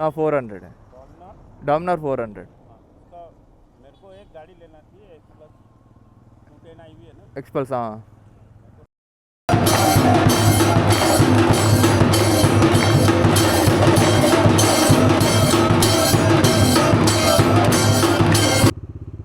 हाँ 400 है, डॉमिनर 400। इसका मेरे को एक गाड़ी लेना थी, एक्सप्लस 210 आई हुई है ना। एक्सपल्स, हाँ।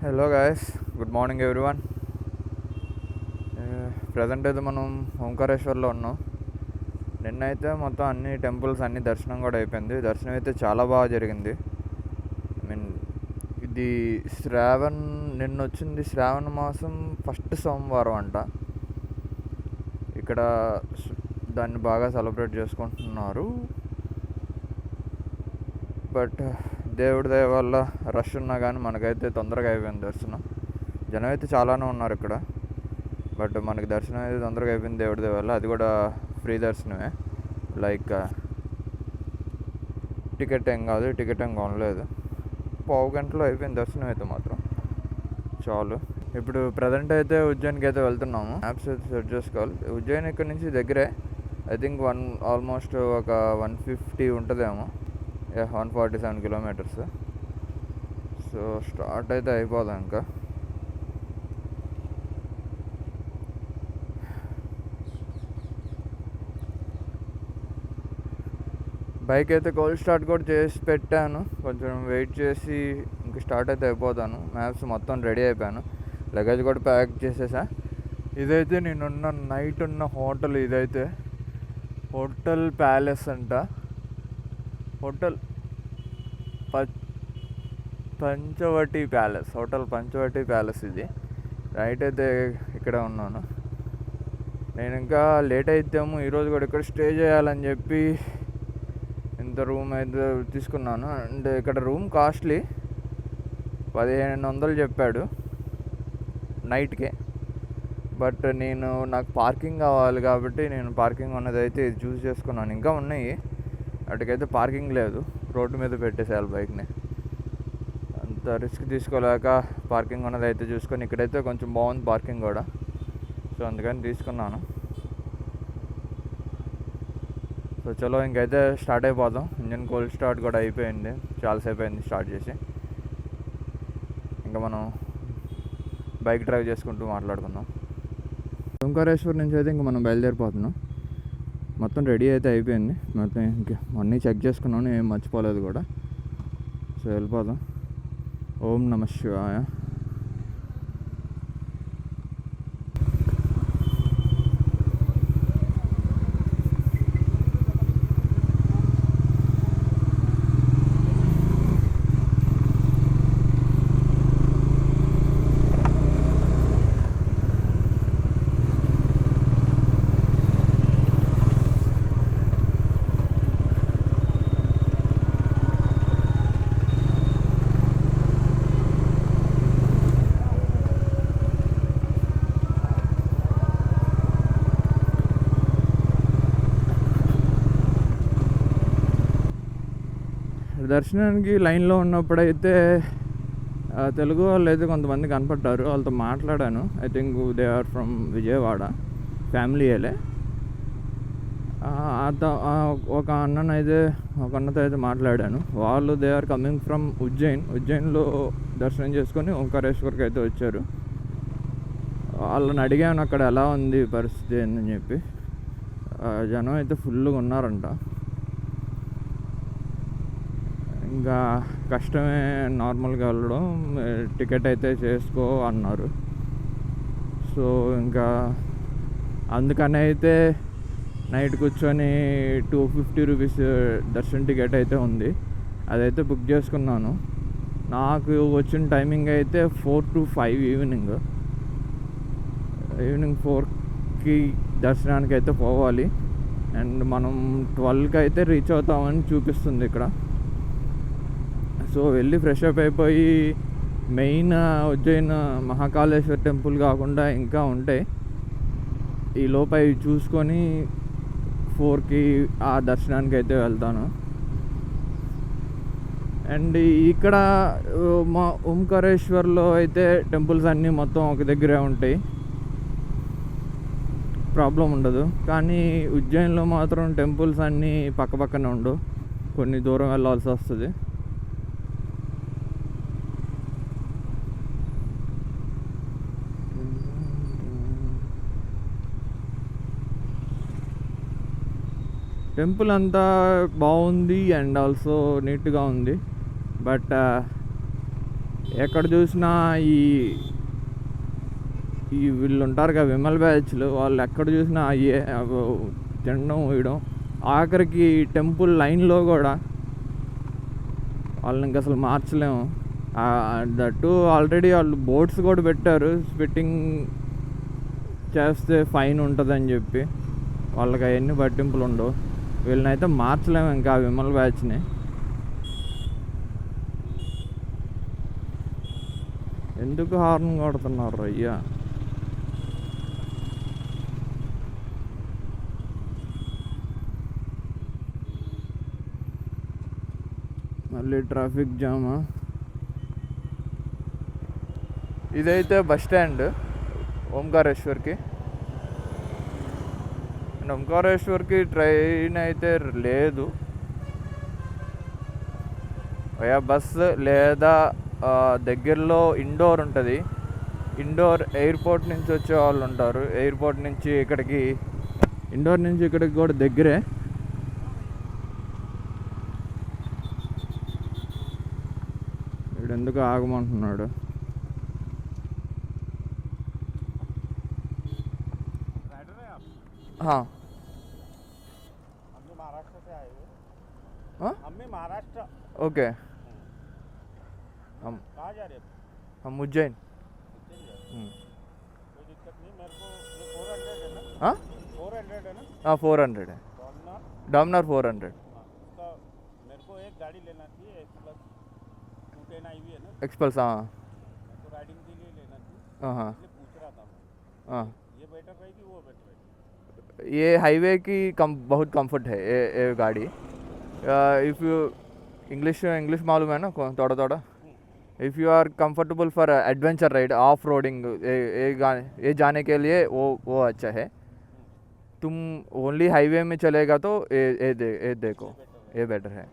Hello guys, good morning everyone. Present అయితే మనం ఓంకారేశ్వర్లో ఉన్నాం. నిన్నైతే మొత్తం అన్ని టెంపుల్స్ అన్ని దర్శనం కూడా అయిపోయింది. దర్శనం అయితే చాలా బాగా జరిగింది. ఐ మీన్ ఇది నిన్న వచ్చింది శ్రావణ మాసం ఫస్ట్ సోమవారం అంట. ఇక్కడ దాన్ని బాగా సెలబ్రేట్ చేసుకుంటున్నారు. బట్ దేవుడి దయ వల్ల రష్ ఉన్నా కానీ మనకైతే తొందరగా అయిపోయింది దర్శనం. జనం అయితే చాలానే ఉన్నారు ఇక్కడ, బట్ మనకి దర్శనం అయితే తొందరగా అయిపోయింది దేవుడి దయ వల్ల. అది కూడా ఫ్రీ దర్శనమే, లైక్ టికెట్ ఏం కాదు, టికెట్ ఏం కొనలేదు. పావు గంటలో అయిపోయింది దర్శనం అయితే మాత్రం చాలు. ఇప్పుడు ప్రజెంట్ అయితే ఉజ్జయిన్కి అయితే వెళ్తున్నాము. యాప్స్ అయితే సెట్ చేసుకోవాలి. ఉజ్జయిన్ ఇక్కడ నుంచి దగ్గరే, ఐ థింక్ ఆల్మోస్ట్ ఒక 150 ఉంటుందేమో, 147 కిలోమీటర్స్. సో స్టార్ట్ అయితే అయిపోదాం. ఇంకా బైక్ అయితే కోల్డ్ స్టార్ట్ కూడా చేసి పెట్టాను. కొంచెం వెయిట్ చేసి ఇంక స్టార్ట్ అయితే అయిపోతాను. మ్యాప్స్ మొత్తం రెడీ అయిపోయాను, లగేజ్ కూడా ప్యాక్ చేసేసా. ఇదైతే నేనున్న నైట్ ఉన్న హోటల్. ఇదైతే హోటల్ ప్యాలెస్ అంట. Hotel Panchavati palace, hotel Panchavati palace ఇది. నైట్ అయితే ఇక్కడే ఉన్నాను నేను. ఇంకా లేట్ అయితేమో ఈరోజు కూడా ఇక్కడ స్టే చేయాలని చెప్పి ఇంత రూమ్ అయితే తీసుకున్నాను. అండ్ ఇక్కడ రూమ్ కాస్ట్లీ 1500 చెప్పాడు నైట్కే. బట్ నాకు పార్కింగ్ కావాలి కాబట్టి నేను పార్కింగ్ ఉన్నది అయితే ఇది చూస్ చేసుకున్నాను. ఇంకా ఉన్నాయి, వాటికైతే పార్కింగ్ లేదు, రోడ్డు మీద పెట్టేసేయాలి బైక్ని. అంత రిస్క్ తీసుకోలేక పార్కింగ్ ఉన్నది అయితే చూసుకొని, ఇక్కడైతే కొంచెం బాగుంది పార్కింగ్ కూడా, సో అందుకని తీసుకున్నాను. సో చలో ఇంకైతే స్టార్ట్ అయిపోదాం. ఇంజన్ కోల్డ్ స్టార్ట్ కూడా అయిపోయింది, చాలాసేపు అయింది స్టార్ట్ చేసి. ఇంకా మనం బైక్ డ్రైవ్ చేసుకుంటూ మాట్లాడుకుందాం. ఓంకారేశ్వర్ నుంచి అయితే ఇంకా మనం బయలుదేరిపోతున్నాం. మొత్తం రెడీ అయితే అయిపోయింది, మొత్తం ఇంకా అన్నీ చెక్ చేసుకున్నాను, ఏం మర్చిపోలేదు కూడా. సో వెళ్ళిపోదాం. ఓం నమః శివాయ. దర్శనానికి లైన్లో ఉన్నప్పుడైతే తెలుగు వాళ్ళు అయితే కొంతమంది కనపడ్డారు, వాళ్ళతో మాట్లాడాను. I think they are from Vijayawada, ఫ్యామిలీయే. ఒక అన్నతో అయితే మాట్లాడాను. వాళ్ళు దే ఆర్ కమింగ్ ఫ్రమ్ ఉజ్జయిన్లో దర్శనం చేసుకొని ఓంకారేశ్వర్కి అయితే వచ్చారు. వాళ్ళని అడిగాను అక్కడ ఎలా ఉంది పరిస్థితి అని చెప్పి. జనం అయితే ఫుల్గా ఉన్నారంట. ఇంకా కష్టమే నార్మల్గా వెళ్ళడం, టికెట్ అయితే చేసుకో అన్నారు. సో ఇంకా అందుకని అయితే నైట్ కూర్చొని 250 రూపీస్ దర్శన్ టికెట్ అయితే ఉంది, అదైతే బుక్ చేసుకున్నాను. నాకు వచ్చిన టైమింగ్ అయితే 4 to 5 ఈవినింగ్ 4కి దర్శనానికి అయితే పోవాలి. అండ్ మనం 12కి అయితే రీచ్ అవుతామని చూపిస్తుంది ఇక్కడ. సో వెళ్ళి ఫ్రెష్ అప్ అయిపోయి మెయిన్ ఉజ్జయిన్ మహాకాళేశ్వర్ టెంపుల్ కాకుండా ఇంకా ఉంటాయి, ఈ లోపు అవి చూసుకొని 4కి ఆ దర్శనానికి అయితే వెళ్తాను. అండ్ ఇక్కడ మా ఓంకారేశ్వర్లో అయితే టెంపుల్స్ అన్నీ మొత్తం ఒక దగ్గరే ఉంటాయి, ప్రాబ్లం ఉండదు. కానీ ఉజ్జయిన్లో మాత్రం టెంపుల్స్ అన్నీ పక్కపక్కనే ఉండవు. కొన్ని దూరం వెళ్ళాల్సి వస్తుంది. టెంపుల్ అంతా బాగుంది అండ్ ఆల్సో నీట్గా ఉంది. బట్ ఎక్కడ చూసినా ఈ వీళ్ళు ఉంటారు కదా విమల్ బ్యాచ్లు, వాళ్ళు ఎక్కడ చూసినా అయ్యే తినడం వేయడం. ఆఖరికి టెంపుల్ లైన్లో కూడా వాళ్ళని ఇంక అసలు మార్చలేము. దట్టు ఆల్రెడీ వాళ్ళు బోర్డ్స్ కూడా పెట్టారు, స్పిట్టింగ్ చేస్తే ఫైన్ ఉంటుందని చెప్పి. వాళ్ళకి అవన్నీ పట్టింపులు ఉండవు. వీళ్ళనైతే మార్చలేము ఇంకా విమల్ బ్యాచ్ని. ఎందుకు హార్న్ కొడుతున్నారు అయ్యా? మళ్ళీ ట్రాఫిక్ జామా. ఇదైతే బస్ స్టాండ్ ఓంకారేశ్వర్కి. అండ్ ఓంకారేశ్వర్కి ట్రైన్ అయితే లేదు, బస్ లేదా దగ్గరలో ఇండోర్ ఉంటుంది. ఇండోర్ ఎయిర్పోర్ట్ నుంచి వచ్చే వాళ్ళు ఉంటారు. ఎయిర్పోర్ట్ నుంచి ఇక్కడికి, ఇండోర్ నుంచి ఇక్కడికి కూడా దగ్గరే. వీడు ఎందుకు ఆగమంటున్నాడు? हाँ, हम भी महाराष्ट्र से आए हुए। हाँ हम भी महाराष्ट्र। ओके. हम कहाँ जा रहे हैं? हम उज्जैन. कोई दिक्कत नहीं मेरे को। ये 400 है ना? हाँ 400 है ना? हाँ 400 है. डॉमनर 400. उसका मेरे को एक गाड़ी लेना थी, एक्सप्लस 210 आई है ना? एक्सपल्स. हाँ मेरे को राइडिंग के लिए लेना थी, हाँ इसलिए पूछ रहा था मैं। हाँ. ये बेटर रहेगी वो बेटर रहेगी? ये हाईवे की बहुत कंफर्ट है ये गाड़ी. इफ़ यू इंग्लिश मालूम है ना थोड़ा थोड़ा. If you are comfortable for adventure ride, off roading, ये जाने के लिए वो अच्छा है. तुम ओनली हाईवे में चलेगा तो ये देखो, ये बेटर है.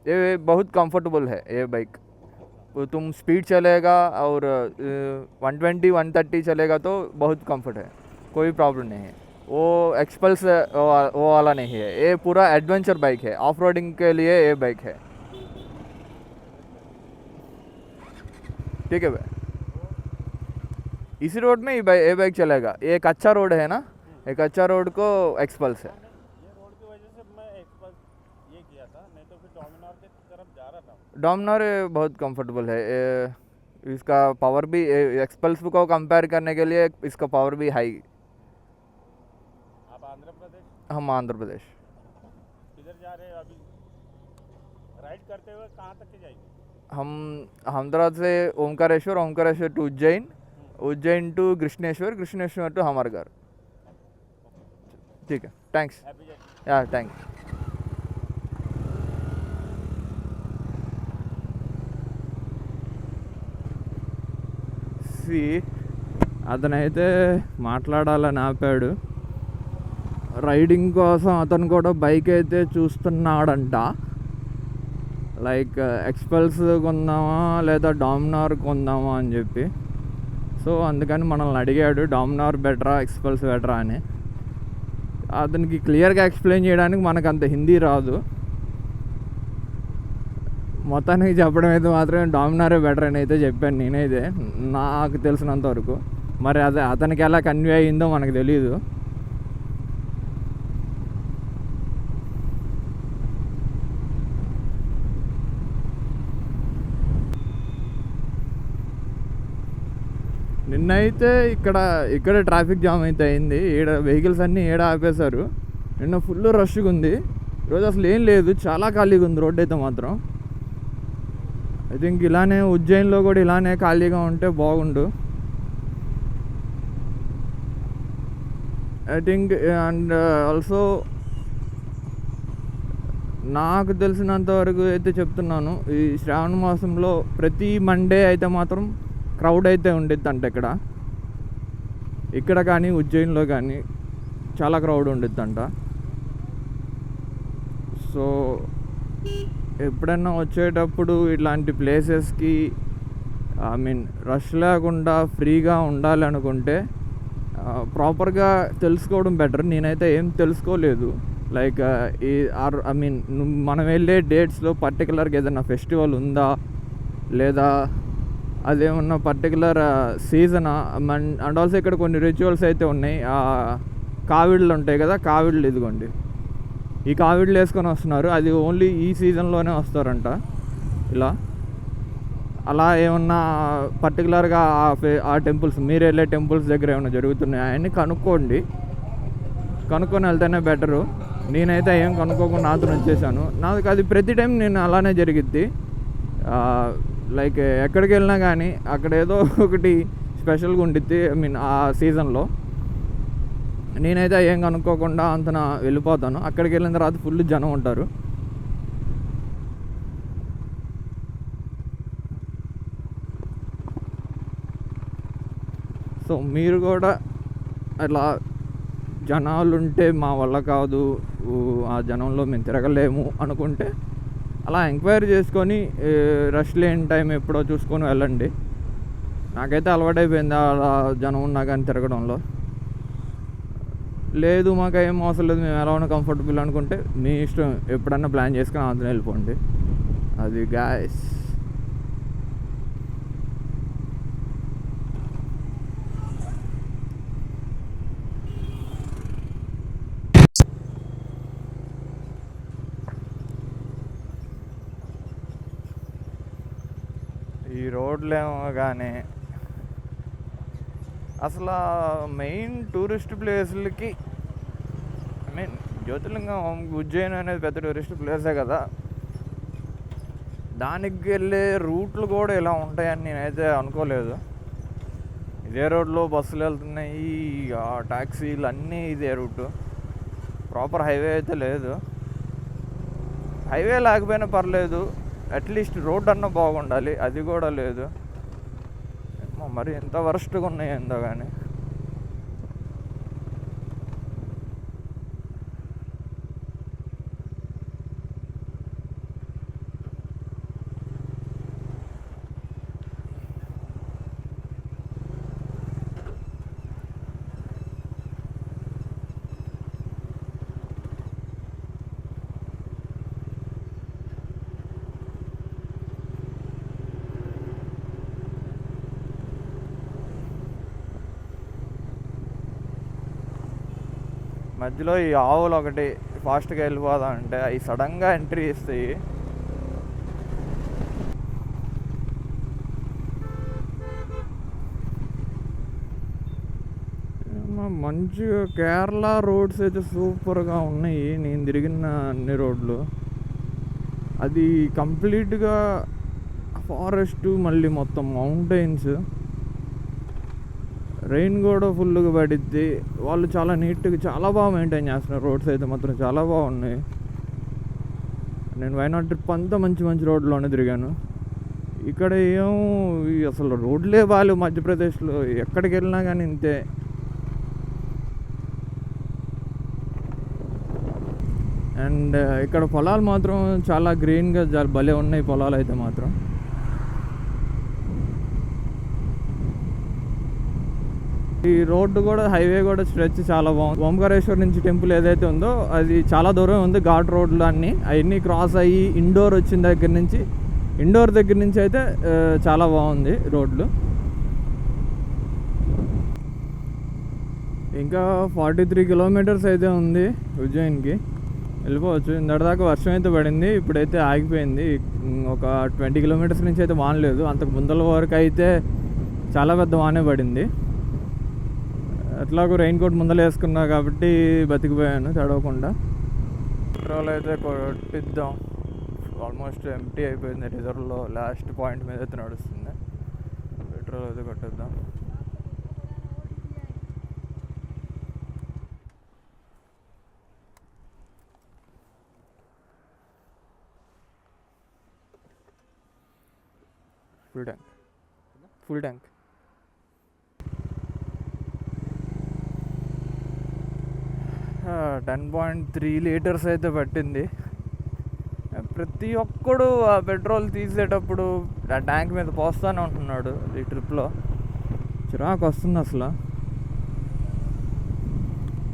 ये बहुत कंफर्टेबल है ये बाइक. तुम स्पीड चलेगा और 120-130 चलेगा तो बहुत कंफर्ट है, कोई प्रॉब्लम नहीं है. वो एक्सपल्स वो वाला नहीं है, ये पूरा एडवेंचर बाइक है. ऑफ रोडिंग के लिए ये बाइक है. ठीक है भाई, इसी रोड में ये बाइक चलेगा. ये एक अच्छा रोड है ना, एक अच्छा रोड को एक्सपल्स है. ये रोड की वजह से मैं एक्सप्लस ये किया था, नहीं तो फिर डोमिनोर की तरफ जा रहा था. डॉमिनर बहुत कंफर्टेबल है. इसका पावर भी एक्सपल्स को कंपेयर करने के लिए इसका पावर भी हाई. आप आंध्र प्रदेश? हम आंध्र प्रदेश. किधर जा रहे हैं अभी? राइड करते हुए कहाँ तक के जाएंगे? हम अहमदाबाद से Omkareshwar, Omkareshwar to Ujjain, Ujjain to Krishneshwar, Krishneshwar to हमारे घर. ठीक है, thanks. Happy journey. Yeah thanks. అతనైతే మాట్లాడాలని ఆపాడు. రైడింగ్ కోసం అతను కూడా బైక్ అయితే చూస్తున్నాడంట. లైక్ ఎక్స్పల్స్ కొందామా లేదా డామినార్ కొందామా అని చెప్పి. సో అందుకని మనల్ని అడిగాడు డామినార్ బెటరా ఎక్స్పల్స్ బెటరా అని. అతనికి క్లియర్గా ఎక్స్ప్లెయిన్ చేయడానికి మనకు అంత హిందీ రాదు. మొత్తానికి చెప్పడం అయితే మాత్రం డామినారే బెటర్ అని అయితే చెప్పాను నేనైతే, నాకు తెలిసినంత వరకు. మరి అదే అతనికి ఎలా కన్వే అయ్యిందో మనకు తెలియదు. నిన్నైతే ఇక్కడ ట్రాఫిక్ జామ్ అయితే అయింది. ఈడ వెహికల్స్ అన్నీ ఈడ ఆపేశారు. నిన్న ఫుల్ రష్గా ఉంది. ఈరోజు అసలు ఏం లేదు, చాలా ఖాళీగా ఉంది రోడ్ అయితే మాత్రం. ఐ థింక్ ఇలానే ఉజ్జయిన్లో కూడా ఇలానే ఖాళీగా ఉంటే బాగుండు. ఐ థింక్ అండ్ ఆల్సో నాకు తెలిసినంత వరకు అయితే చెప్తున్నాను, ఈ శ్రావణ మాసంలో ప్రతి మండే అయితే మాత్రం క్రౌడ్ అయితే ఉండిద్ది అంట. ఇక్కడ కానీ ఉజ్జయిన్లో కానీ చాలా క్రౌడ్ ఉండిద్దంట. సో ఎప్పుడైనా వచ్చేటప్పుడు ఇట్లాంటి ప్లేసెస్కి ఐ మీన్ రష్ లేకుండా ఫ్రీగా ఉండాలి అనుకుంటే ప్రాపర్గా తెలుసుకోవడం బెటర్. నేనైతే ఏం తెలుసుకోలేదు. లైక్ ఐ మీన్ మనం వెళ్ళే డేట్స్లో పర్టికులర్గా ఏదైనా ఫెస్టివల్ ఉందా, లేదా అదేమన్నా పర్టికులర్ సీజనా. అండ్ ఆల్సో ఇక్కడ కొన్ని రిచువల్స్ అయితే ఉన్నాయి. కావిళ్ళు ఉంటాయి కదా, కావిళ్ళు ఇదిగోండి, ఈ కావిళ్ళు వేసుకొని వస్తున్నారు. అది ఓన్లీ ఈ సీజన్లోనే వస్తారంట. ఇలా అలా ఏమన్నా పర్టికులర్గా ఆ టెంపుల్స్, మీరు వెళ్ళే టెంపుల్స్ దగ్గర ఏమైనా జరుగుతున్నాయి అవన్నీ కనుక్కోండి. కనుక్కొని వెళ్తేనే బెటరు. నేనైతే ఏం కనుక్కోకుండా నాతో వచ్చేసాను. నాకు అది ప్రతి టైం నేను అలానే జరిగిద్ది. లైక్ ఎక్కడికి వెళ్ళినా కానీ అక్కడ ఏదో ఒకటి స్పెషల్గా ఉండిద్ది. ఐ మీన్ ఆ సీజన్లో నేనైతే ఏం కనుక్కోకుండా అంతన వెళ్ళిపోతాను. అక్కడికి వెళ్ళిన తర్వాత ఫుల్ జనం ఉంటారు. సో మీరు కూడా అట్లా జనాలు ఉంటే మా వల్ల కాదు, ఆ జనంలో మేము తిరగలేము అనుకుంటే అలా ఎంక్వైరీ చేసుకొని రష్ లేని టైం ఎప్పుడో చూసుకొని వెళ్ళండి. నాకైతే అలవాటైపోయింది అలా జనం ఉన్నా కానీ తిరగడంలో. లేదు మాకు ఏం అవసరం లేదు, మేము ఎలా ఉన్నా కంఫర్టబుల్ అనుకుంటే మీ ఇష్టం, ఎప్పుడన్నా ప్లాన్ చేసుకొని అందులో వెళ్ళిపోండి. అది గాయస్. ఈ రోడ్లేమో కానీ అసలు మెయిన్ టూరిస్ట్ ప్లేస్లకి, ఐ మీన్ జ్యోతిర్లింగం ఉజ్జయిని అనేది పెద్ద టూరిస్ట్ ప్లేసే కదా, దానికి వెళ్ళే రూట్లు కూడా ఇలా ఉంటాయని నేనైతే అనుకోలేదు. ఇదే రోడ్లో బస్సులు వెళ్తున్నాయి, ట్యాక్సీలు అన్నీ ఇదే రూటు. ప్రాపర్ హైవే అయితే లేదు. హైవే లేకపోయినా పర్లేదు, అట్లీస్ట్ రోడ్ అన్నా బాగుండాలి, అది కూడా లేదు. మరి ఎంత వరస్ట్గా ఉన్నాయి ఏందో కానీ. మధ్యలో ఈ ఆవులు ఒకటి ఫాస్ట్గా వెళ్ళిపోదా అంటే అవి సడన్గా ఎంట్రీ ఇస్తాయి. మంచిగా కేరళ రోడ్స్ అయితే సూపర్గా ఉన్నాయి. నేను తిరిగిన అన్ని రోడ్లు అది కంప్లీట్గా ఫారెస్ట్, మళ్ళీ మొత్తం మౌంటైన్స్, రెయిన్ కూడా ఫుల్గా పడిద్ది. వాళ్ళు చాలా నీట్గా చాలా బాగా మెయింటైన్ చేస్తున్నారు. రోడ్స్ అయితే మాత్రం చాలా బాగున్నాయి. నేను వైనాడ్ ట్రిప్ అంతా మంచి మంచి రోడ్లోనే తిరిగాను. ఇక్కడ ఏం అసలు రోడ్లే బాగాలేవు మధ్యప్రదేశ్లో. ఎక్కడికి వెళ్ళినా కానీ ఇంతే. అండ్ ఇక్కడ పొలాలు మాత్రం చాలా గ్రీన్గా భలే ఉన్నాయి పొలాలు అయితే మాత్రం. ఈ రోడ్డు కూడా, హైవే కూడా స్ట్రెచ్ చాలా బాగుంది. ఓంకారేశ్వర్ నుంచి టెంపుల్ ఏదైతే ఉందో అది చాలా దూరం ఉంది. ఘాట్ రోడ్లు అవన్నీ క్రాస్ అయ్యి ఇండోర్ వచ్చిన దగ్గర నుంచి, ఇండోర్ దగ్గర నుంచి అయితే చాలా బాగుంది రోడ్లు. ఇంకా 43 కిలోమీటర్స్ అయితే ఉంది ఉజ్జయిన్కి, వెళ్ళిపోవచ్చు. ఇంతటిదాకా వర్షం అయితే పడింది, ఇప్పుడైతే ఆగిపోయింది. ఒక 20 కిలోమీటర్స్ నుంచి అయితే వానలేదు. అంతకు ముందల వరకు అయితే చాలా పెద్ద వానే పడింది. ఎట్లాగో రెయిన్ కోట్ ముందర వేసుకున్నా కాబట్టి బతికిపోయాను తడవకుండా. పెట్రోల్ అయితే కొట్టిద్దాం. ఆల్మోస్ట్ ఎంటీ అయిపోయింది. రిజర్వ్లో లాస్ట్ పాయింట్ మీద అయితే నడుస్తుంది. పెట్రోల్ అయితే కొట్టిద్దాం. ఫుల్ ట్యాంక్ 10.3 లీటర్స్ అయితే పట్టింది. ప్రతి ఒక్కడు ఆ పెట్రోల్ తీసేటప్పుడు ఆ ట్యాంక్ మీద పోస్తానే ఉంటున్నాడు ఈ ట్రిప్లో. చిరాకు వస్తుంది అసలు.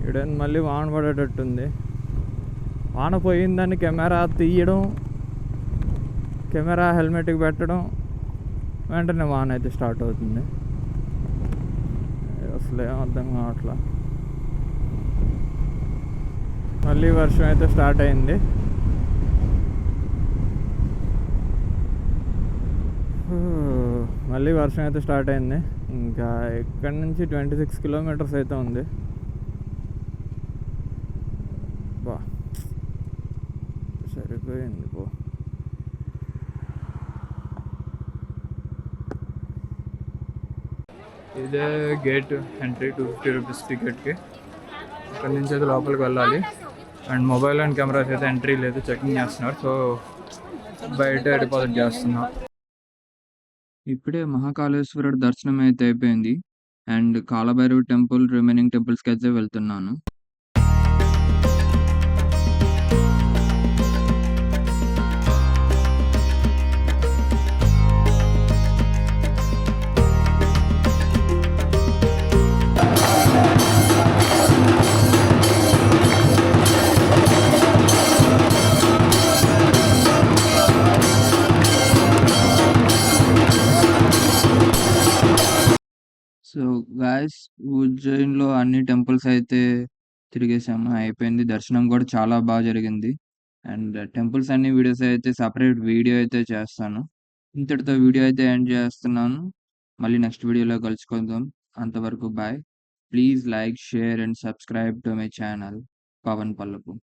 ఈడేంది మళ్ళీ వాన పడేటట్టుంది. వాన పోయిందని కెమెరా తీయడం, కెమెరా హెల్మెట్కి పెట్టడం, వెంటనే వాన అయితే స్టార్ట్ అవుతుంది. అసలు ఏం అర్థం కావట్లా. మళ్ళీ వర్షం అయితే స్టార్ట్ అయింది. మళ్ళీ వర్షం అయితే స్టార్ట్ అయింది. ఇంకా ఇక్కడ నుంచి 26 కిలోమీటర్స్ అయితే ఉంది. బా సరిపోయింది పో. ఇదే గేట్ ఎంట్రీ, 250 రూపీస్ టికెట్కి. ఇక్కడ నుంచి అయితే లోపలికి వెళ్ళాలి. అండ్ మొబైల్ అండ్ కెమెరాస్ అయితే ఎంట్రీ లేదు, చెకింగ్ చేస్తున్నారు. సో బయట డిపాజిట్ చేస్తున్నా. ఇప్పుడే మహాకాళేశ్వరుడు దర్శనం అయితే అయిపోయింది. అండ్ కాలభైరవ టెంపుల్, రిమైనింగ్ టెంపుల్స్కి అయితే వెళ్తున్నాను. సో గాయస్, ఉజ్జయిన్లో అన్ని టెంపుల్స్ అయితే తిరిగేసాము, అయిపోయింది. దర్శనం కూడా చాలా బాగా జరిగింది. అండ్ టెంపుల్స్ అన్ని వీడియోస్ అయితే సపరేట్ వీడియో అయితే చేస్తాను. ఇంతటితో వీడియో అయితే ఎండ్ చేస్తున్నాను. మళ్ళీ నెక్స్ట్ వీడియోలో కలుసుకుందాం. అంతవరకు bye. Please like, share and subscribe to my channel Pavan Pallapu.